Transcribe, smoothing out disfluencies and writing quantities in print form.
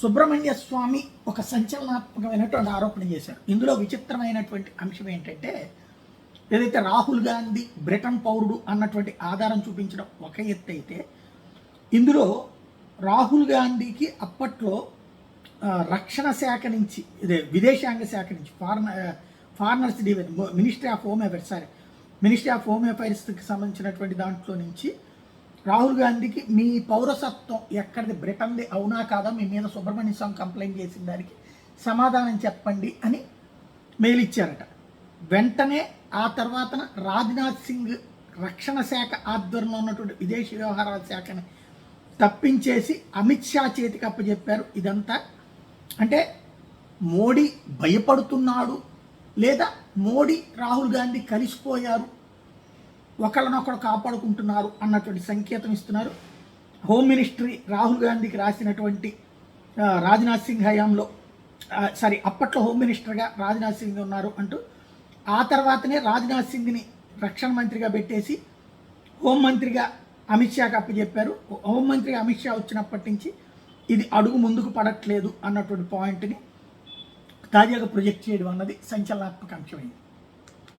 సుబ్రహ్మణ్య స్వామి ఒక సంచలనాత్మకమైనటువంటి ఆరోపణ చేశారు. ఇందులో విచిత్రమైనటువంటి అంశం ఏంటంటే, ఏదైతే రాహుల్ గాంధీ బ్రిటన్ పౌరుడు అన్నటువంటి ఆధారం చూపించడం ఒక ఎత్తు అయితే, ఇందులో రాహుల్ గాంధీకి అప్పట్లో రక్షణ శాఖ నుంచి, ఇదే విదేశాంగ శాఖ నుంచి, foreigners ministry of home affairs ministry of home అఫైర్స్కి సంబంధించినటువంటి దాంట్లో నుంచి రాహుల్ గాంధీకి మీ పౌరసత్వం ఎక్కడిది, బ్రిటన్ది అవునా కాదా, మీ మీద సుబ్రహ్మణ్య స్వామి కంప్లైంట్ చేసిన దానికి సమాధానం చెప్పండి అని మెయిల్ ఇచ్చారట. వెంటనే ఆ తర్వాత రాజ్నాథ్ సింగ్ రక్షణ శాఖ ఆధ్వర్యంలో ఉన్నటువంటి విదేశీ వ్యవహారాల శాఖని తప్పించేసి అమిత్ షా చేతికి అప్పచెప్పారు. ఇదంతా అంటే మోడీ భయపడుతున్నాడు, లేదా మోడీ రాహుల్ గాంధీ కలిసిపోయారు, ఒకళ్ళనొకడు కాపాడుకుంటున్నారు అన్నటువంటి సంకేతం ఇస్తున్నారు. హోమ్ మినిస్ట్రీ రాహుల్ గాంధీకి రాసినటువంటి రాజ్నాథ్ సింగ్ హయాంలో అప్పట్లో హోమ్ మినిస్టర్గా రాజ్నాథ్ సింగ్ ఉన్నారు అంటూ, ఆ తర్వాతనే రాజ్నాథ్ సింగ్ని రక్షణ మంత్రిగా పెట్టేసి హోంమంత్రిగా అమిత్ షాకి అప్పచెప్పారు. హోంమంత్రిగా అమిత్ షా వచ్చినప్పటి నుంచి ఇది అడుగు ముందుకు పడట్లేదు అన్నటువంటి పాయింట్ని తాజాగా ప్రొజెక్ట్ చేయడం అన్నది సంచలనాత్మక అంశమైంది.